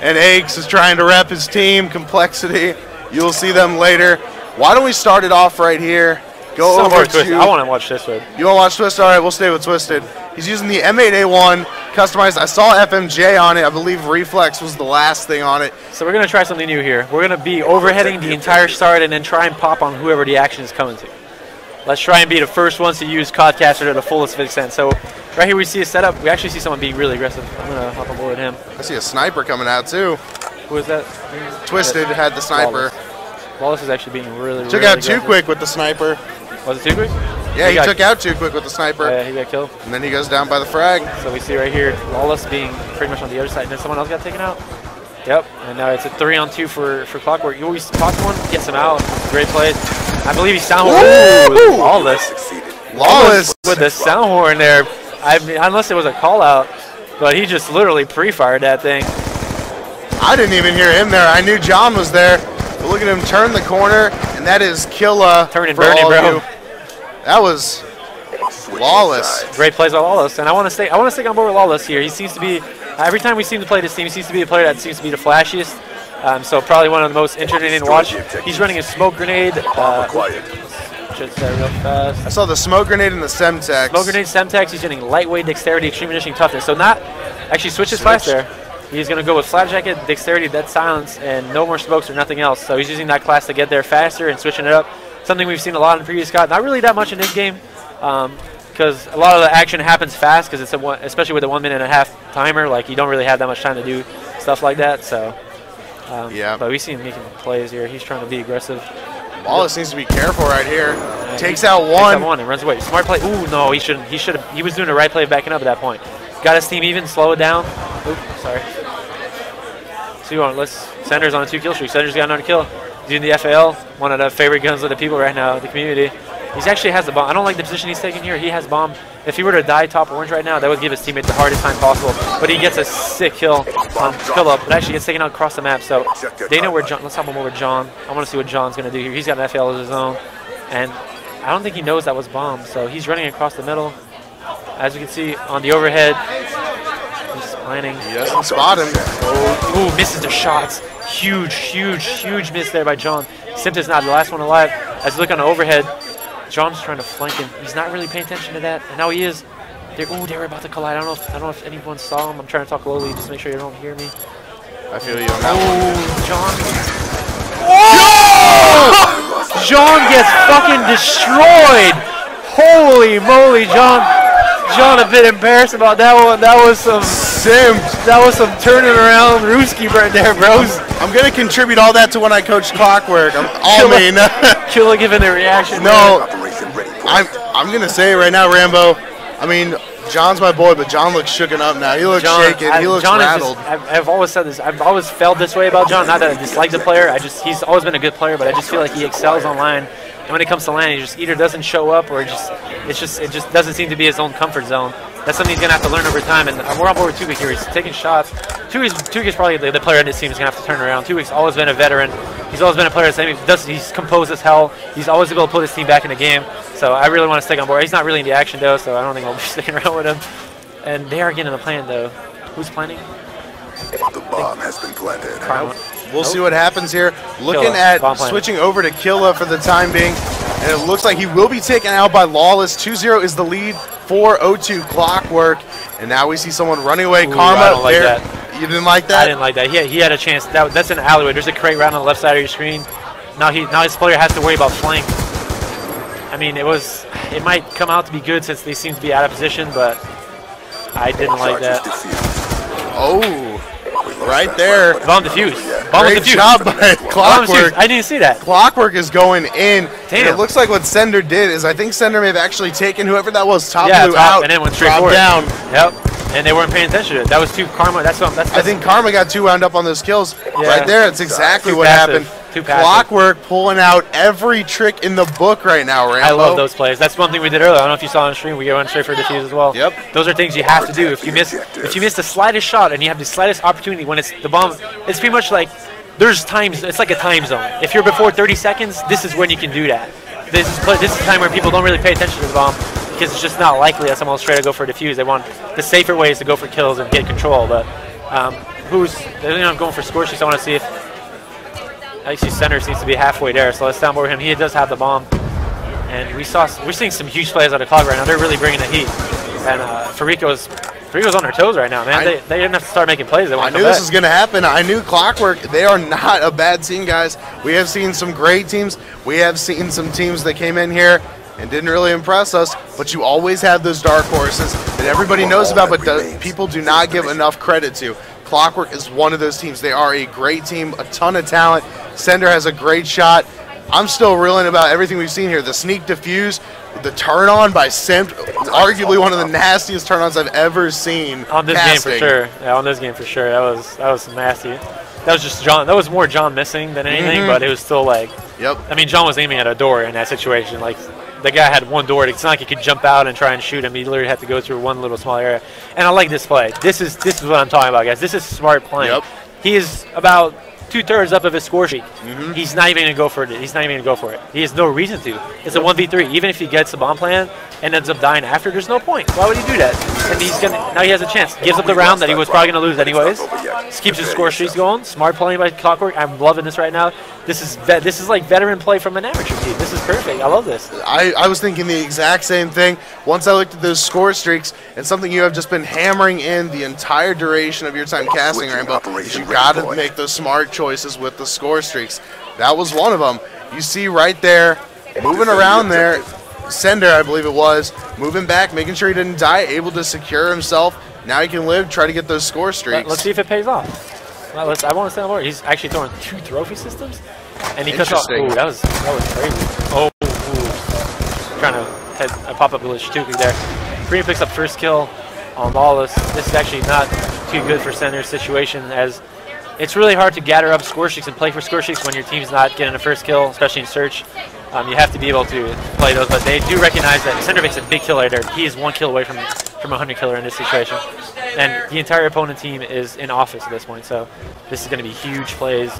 And Aches is trying to rep his team, Complexity. You'll see them later. Why don't we start it off right here? Go over to... I want to watch Twisted. You want to watch Twisted? All right, we'll stay with Twisted. He's using the M8A1 customized. I saw FMJ on it. I believe Reflex was the last thing on it. So we're going to try something new here. We're going to be overheading the entire start and then try and pop on whoever the action is coming to. Let's try and be the first ones to use Codcaster to the fullest of extent. So right here we see a setup. We actually see someone being really aggressive. I'm going to hop on board with him. I see a sniper coming out too. Who is that? Twisted had the sniper. Wallace is actually being really Took out too quick with the sniper. Was it too quick? Yeah, he took out too quick with the sniper. Yeah, he got killed. And then he goes down by the frag. So we see right here, Lawless being pretty much on the other side, and then someone else got taken out. Yep, and now it's a 3-on-2 for Clockwork. You always spot one, gets him out. Great play. I believe he's sound horn. Ooh, Lawless with the sound horn there. I mean, unless it was a call out, but he just literally pre-fired that thing. I didn't even hear him there. I knew John was there. But look at him turn the corner, and that is Killa. Turn and burn it, bro. That was Lawless. Great plays by Lawless, and I want to stick on board with Lawless here. He seems to be, every time we seem to play this team, he seems to be a player that seems to be the flashiest. So probably one of the most entertaining to watch. He's running a smoke grenade. Just real fast. I saw the smoke grenade and the Semtex. Smoke grenade, Semtex. He's getting lightweight, dexterity, extreme conditioning, toughness. So not actually switches class there. He's going to go with flat jacket, dexterity, dead silence, and no more smokes or nothing else. So he's using that class to get there faster and switching it up. Something we've seen a lot in previous COD. Not really that much in this game, because a lot of the action happens fast. Because it's especially with a 1.5 minute timer, like you don't really have that much time to do stuff like that. So yeah. But we see him making plays here. He's trying to be aggressive. Wallace needs to be careful right here. Takes out one and runs away. Smart play. Ooh, no, he shouldn't. He was doing the right play of backing up at that point. Got his team even. Slow it down. Oops, sorry. So Sender's on a 2-kill streak. Sender's got another kill. Doing the FAL, one of the favorite guns of the people right now, the community. He actually has the bomb. I don't like the position he's taking here. He has bomb. If he were to die top orange right now, that would give his teammate the hardest time possible. But he gets a sick kill on kill up. It actually gets taken out across the map. So they know where John. Let's hop him over John. I want to see what John's going to do here. He's got an FAL as his own, and I don't think he knows that was bomb. So he's running across the middle. As you can see on the overhead, he's planning. He doesn't spot him. Ooh, misses the shots. Huge miss there by John. Simpson's not the last one alive. As you look on the overhead, John's trying to flank him. He's not really paying attention to that, and now he is. They were about to collide. I don't know if anyone saw him. I'm trying to talk lowly just to make sure you don't hear me. I feel you on that one. John. Oh! John gets fucking destroyed. Holy moly, John. John a bit embarrassed about that one. That was some turning around Ruski right there, bros. I'm gonna contribute all that to when I coached Clockwork. Killa giving the reaction. No, I'm gonna say it right now, Rambo. I mean, John's my boy, but John looks shooken up now. He looks shaken. He looks rattled. I've always said this. I've always felt this way about John. Not that I dislike the player. He's always been a good player, but I just feel like he excels online. And when it comes to LAN, he just either doesn't show up or it just doesn't seem to be his own comfort zone. That's something he's gonna have to learn over time. And we're on board with Tuvik here. He's taking shots. Tuvik is probably the player in this team is gonna have to turn around. Tuvik's always been a veteran. He's always been a player he's composed as hell. He's always able to put his team back in the game. So I really want to stick on board. He's not really in the action though, so I don't think I'll be sticking around with him. And they are getting the plan though. Who's planning? The bomb has been planted. We'll see what happens here. Looking at switching over to Killa for the time being. And it looks like he will be taken out by Lawless. 2-0 is the lead for O2 Clockwork. And now we see someone running away. Ooh, Karma I don't like there. That. You didn't like that? I didn't like that. He had a chance. That's an alleyway. There's a crate right on the left side of your screen. Now his player has to worry about flank. I mean, it might come out to be good since they seem to be out of position, but I didn't like that. Oh, right there. Bomb defuse. Great job by Clockwork. I didn't see that. Clockwork is going in. Damn. It looks like what Sender did is I think Sender may have actually taken whoever that was top blue top, out and then went straight forward. Down. Yep. And they weren't paying attention to it. That was too Karma. I think Karma got too wound up on those kills. Yeah. Right there. That's exactly what happened. Clockwork pulling out every trick in the book right now, Rambo. I love those plays. That's one thing we did earlier. I don't know if you saw on stream. We went straight for defuse as well. Yep. Those are things you have to do. If you miss the slightest shot and you have the slightest opportunity when it's the bomb, it's pretty much like there's times. It's like a time zone. If you're before 30 seconds, this is when you can do that. This is a time where people don't really pay attention to the bomb because it's just not likely that someone will straight to go for a defuse. They want the safer ways to go for kills and get control. But they're you know, going for score sheets. I want to see if I see Center seems to be halfway there, so let's downboard him. He does have the bomb, and we're seeing some huge plays out of Clockwork right now. They're really bringing the heat, and Fariko's on their toes right now, man. They didn't have to start making plays. I knew this was going to happen. I knew Clockwork, they are not a bad team, guys. We have seen some great teams. We have seen some teams that came in here and didn't really impress us, but you always have those dark horses that everybody knows about, but people do not give enough credit to. Clockwork is one of those teams. They are a great team, a ton of talent. SnD has a great shot. I'm still reeling about everything we've seen here. The sneak defuse, the turn on by Simp, arguably one of the nastiest turn ons I've ever seen. On this game for sure. Yeah, on this game for sure. That was nasty. That was just John. That was more John missing than anything, but it was still like. Yep. I mean, John was aiming at a door in that situation. Like, the guy had one door. It's not like he could jump out and try and shoot him. He literally had to go through one little small area. And I like this play. This is what I'm talking about, guys. This is smart playing. Yep. He is about 2/3 up of his score sheet. He's not even going to go for it. He's not even going to go for it. He has no reason to. It's a 1v3. Even if he gets the bomb plan and ends up dying after, there's no point. Why would he do that? And now he has a chance. Gives up the round that he was probably going to lose anyways. Just keeps his score streaks going. Smart playing by Clockwork. I'm loving this right now. This is like veteran play from an amateur team. This is perfect. I love this. I was thinking the exact same thing. Once I looked at those score streaks, and something you have just been hammering in the entire duration of your time casting, Rainbow, is you got to make those smart choices with the score streaks. That was one of them. You see right there, moving around there, SnD, I believe it was, moving back, making sure he didn't die, able to secure himself. Now he can live, try to get those score streaks. Let's see if it pays off. Well, I want to stand over. He's actually throwing 2 trophy systems, and he cuts off. Ooh, that was crazy. Oh, trying to pop up a glitch too there. Green picks up first kill on Lawless. This is actually not too good for SnD's situation, as it's really hard to gather up score streaks and play for score streaks when your team's not getting a first kill, especially in search. You have to be able to play those, but they do recognize that SnD makes a big kill right there. He is 1 kill away from 100 killer in this situation. And the entire opponent team is in office at this point, so this is going to be huge plays.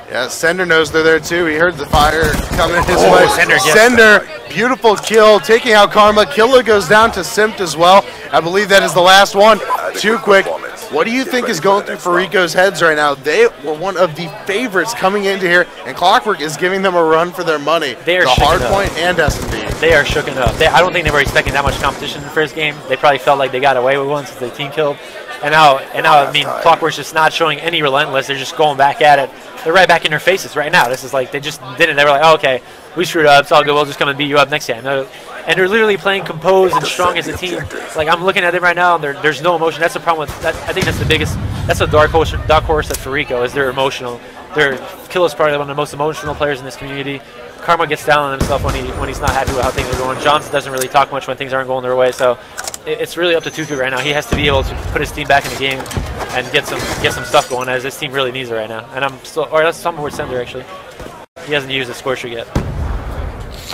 Yeah, SnD knows they're there too. He heard the fire coming his way. SnD, beautiful kill, taking out Karma. Killa goes down to Simp as well. I believe that is the last one. Too quick. What do you think is going through Fariko's heads right now? They were one of the favorites coming into here, and Clockwork is giving them a run for their money. They are the Hardpoint and SnD. They are shooken up. I don't think they were expecting that much competition in the first game. They probably felt like they got away with one since the team killed. And now, I mean, Clockwork's just not showing any relentless. They're just going back at it. They're right back in their faces right now. This is like, they just did it. They were like, oh, okay, we screwed up. It's all good. We'll just come and beat you up next time. And they're literally playing composed and strong as a team. Like, I'm looking at them right now, and there's no emotion. That's the problem with that. I think that's the biggest. That's a dark horse at Fariko, is they're emotional. Killa's probably one of the most emotional players in this community. Karma gets down on himself when he's not happy with how things are going. Johnson doesn't really talk much when things aren't going their way. So it's really up to Tuku right now. He has to be able to put his team back in the game and get some stuff going, as this team really needs it right now. And that's something with SnD actually. He hasn't used a score streak yet.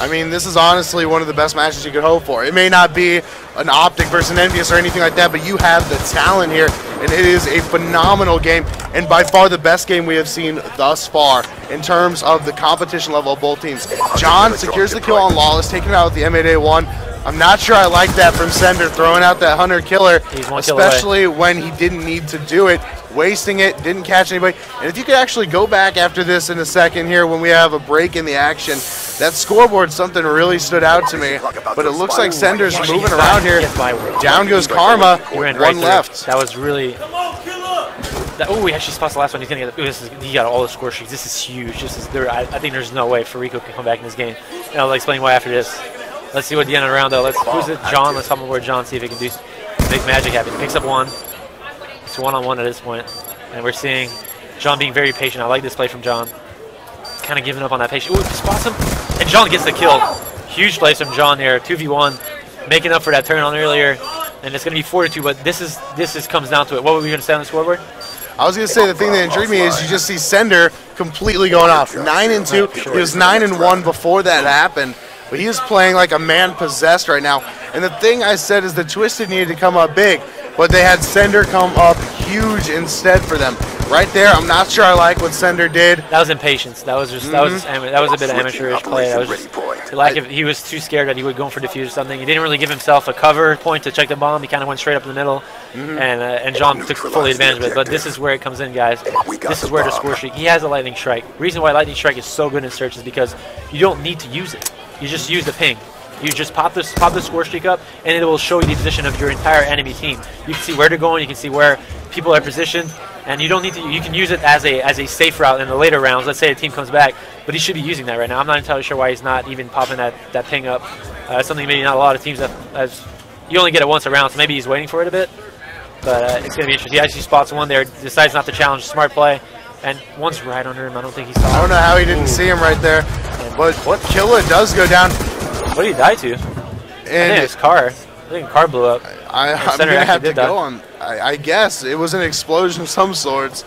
I mean, this is honestly one of the best matches you could hope for. It may not be an Optic versus an Envious or anything like that, but you have the talent here, and it is a phenomenal game, and by far the best game we have seen thus far in terms of the competition level of both teams. John secures the kill on Lawless, taking it out with the M8A1. I'm not sure I like that from SnD, throwing out that Hunter killer, especially when he didn't need to do it, wasting it, didn't catch anybody. And if you could actually go back after this in a second here when we have a break in the action, that scoreboard, something really stood out to me. But it looks like SnD's moving around here. Down goes Karma, one left. That was really... Oh, he actually spots the last one. He's going to get... He got all the score streaks. This is huge. I think there's no way Fariko can come back in this game. And I'll explain why after this. Let's see what the end of the round, though. Who's it? John. Let's hop aboard John, see if he can make magic happen. He picks up one. It's one-on-one at this point. And we're seeing John being very patient. I like this play from John. Kind of giving up on that patience. Ooh, spots him. And John gets the kill. Huge plays from John there. 2v1. Making up for that turn on earlier. And it's going to be 4-2, but this comes down to it. What were we going to say on the scoreboard? I was going to say the thing that intrigued me is you just see SnD completely going off. 9-2. He was 9-1 before that happened. But he is playing like a man possessed right now. And the thing I said is the Twisted needed to come up big, but they had SnD come up huge instead for them. right there. I'm not sure I like what SnD did. That was impatience. That was just that was a bit of amateurish play. That was just like if he was too scared that he would go for defuse or something. He didn't really give himself a cover point to check the bomb. He kind of went straight up the middle, and John took fully advantage of it. But this is where it comes in, guys. This is where the score streak. He has a lightning strike. Reason why lightning strike is so good in search is because you don't need to use it. You just use the ping. You just pop the score streak up, and it will show you the position of your entire enemy team. You can see where they're going. You can see where people are positioned, and you don't need to. You can use it as a safe route in the later rounds. Let's say a team comes back, but he should be using that right now. I'm not entirely sure why he's not even popping that ping up. Something maybe not a lot of teams that you only get it once a round, so maybe he's waiting for it a bit. But it's going to be interesting. He actually spots one there, decides not to challenge. Smart play. And one's right under him. I don't think he saw him. I don't know how he didn't see him right there. But Killa does go down. What did he die to? And I think his car. I think the car blew up. I'm going to have to go on. I guess it was an explosion of some sorts.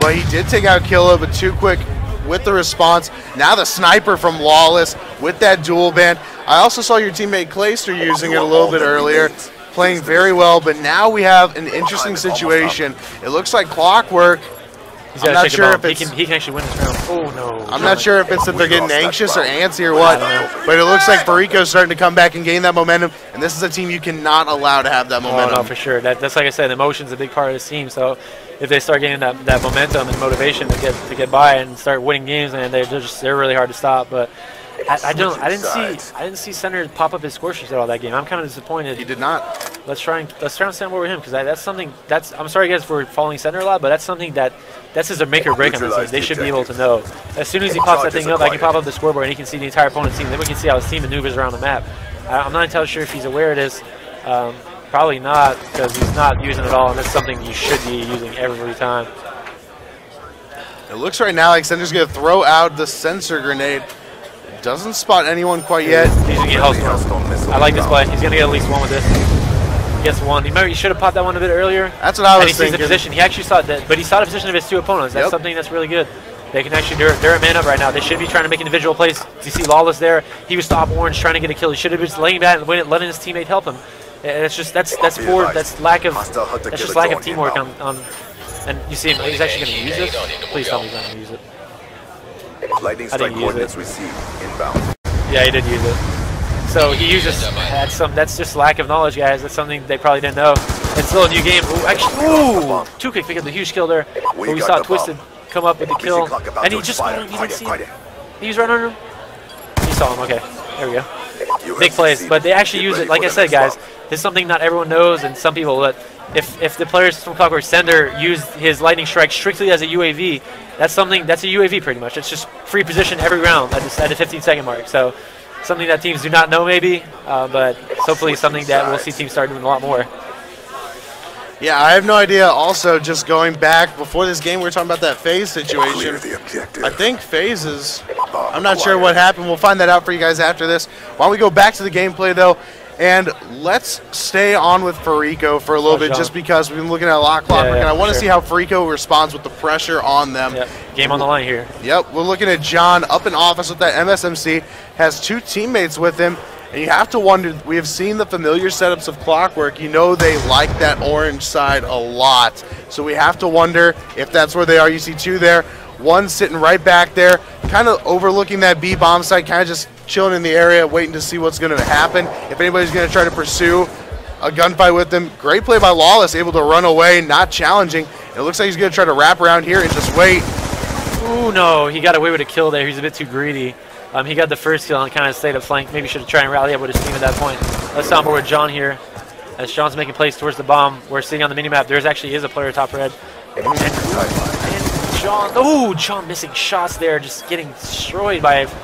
But he did take out Killa, but too quick with the response. Now the sniper from Lawless with that dual band. I also saw your teammate Clayster using it a little bit earlier, playing very well. But now we have an interesting situation. It looks like Clockwork. I'm not sure if he can actually win this round. Oh no! I'm not sure if it's that they're getting anxious or antsy or what, but it looks like Fariko's starting to come back and gain that momentum. And this is a team you cannot allow to have that momentum. Oh no, for sure. That's like I said, emotion's a big part of this team. So if they start getting that momentum and motivation to get by and start winning games, and they're really hard to stop. But I didn't see SnD pop up his score sheets at all that game. I'm kind of disappointed. He did not. Let's try and stand over him, because that's something I'm sorry guys for following SnD a lot, but that's something that's his make or break on this team. They should be able to know. As soon as he pops that thing up, I can pop up the scoreboard and he can see the entire opponent's team. Then we can see how his team maneuvers around the map. I'm not entirely sure if he's aware of this. Probably not, because he's not using it at all, and that's something you should be using every time. It looks right now like SnD's going to throw out the sensor grenade. Doesn't spot anyone quite yet. He's going to get Hellstorm. I like this play. He's going to get at least one with this. He gets one. Remember, he should have popped that one a bit earlier. That's what I was thinking. And he sees the position. He actually saw that, but he saw the position of his two opponents. That's something that's really good. They can actually, they're a man up right now. They should be trying to make individual plays. You see Lawless there. He was top orange trying to get a kill. He should have been just laying back and letting his teammate help him. And it's just that's lack of teamwork on. And you see him. He's actually going to use this. Please tell me he's not going to use it. Lightning strike coordinates received inbound. Yeah, he did use it. So he uses that's just lack of knowledge, guys. That's something they probably didn't know. It's still a new game. Ooh, actually, two kick pick up the huge kill there. But we saw Twisted come up with the kill, and he just he didn't see him. He was right under him. He saw him. Okay, there we go. Big plays, but they actually use it. Like I said, guys, this is something not everyone knows, and some people. But if the players from Clockwork SnD used his lightning strike strictly as a UAV, that's a UAV pretty much. It's just free position every round at the 15-second mark. So something that teams do not know maybe, but hopefully something that we'll see teams start doing a lot more. Yeah, I have no idea. Also, just going back before this game, we were talking about that phase situation. I think phases. I'm not sure what happened. We'll find that out for you guys after this. Why don't we go back to the gameplay though, and let's stay on with Fariko for a little bit, just because we've been looking at a lot of Clockwork, and I want to see how Fariko responds with the pressure on them. Yep. Game on the line here. Yep, we're looking at John up in office with that MSMC, has two teammates with him. And you have to wonder, we have seen the familiar setups of Clockwork. You know they like that orange side a lot. So we have to wonder if that's where they are. You see two there, one sitting right back there, kind of overlooking that B bomb site, kind of just chilling in the area, waiting to see what's going to happen. If anybody's going to try to pursue a gunfight with them. Great play by Lawless, able to run away, not challenging. It looks like he's going to try to wrap around here and just wait. Ooh, no, he got away with a kill there. He's a bit too greedy. He got the first kill and kind of stayed up flank. Maybe should have tried and rally up with his team at that point. Let's on board with John here. As John's making plays towards the bomb, we're seeing on the minimap there actually is a player top red. And John, oh, John missing shots there, just getting destroyed by it.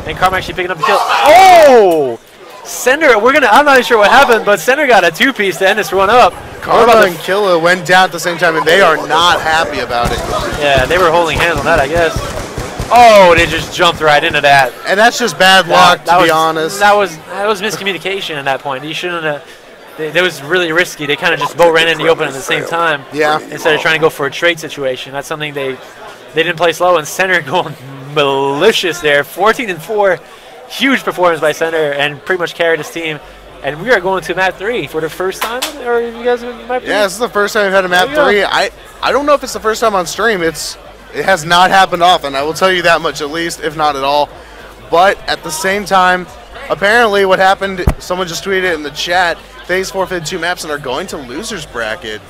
And Karma actually picking up the kill. Oh! SnD, I'm not even sure what happened, but SnD got a two-piece to end this run up. Karma and Killa went down at the same time, and they are not happy about it. Yeah, they were holding hands on that, I guess. Oh, they just jumped right into that. And that's just bad luck, to be honest. That was miscommunication at that point. You shouldn't have. That was really risky. They kind of just both ran in the open at the same time. Yeah. Instead of trying to go for a trade situation. That's something they didn't play slow, and SnD going malicious there. 14-4. Huge performance by SnD, and pretty much carried his team. And we are going to map 3 for the first time. Or you guys in map 3? Yeah, this is the first time we've had a map 3. I don't know if it's the first time on stream. It has not happened often. I will tell you that much at least, if not at all. But at the same time, apparently what happened, someone just tweeted it in the chat, FaZe forfeited 2 maps and are going to losers bracket.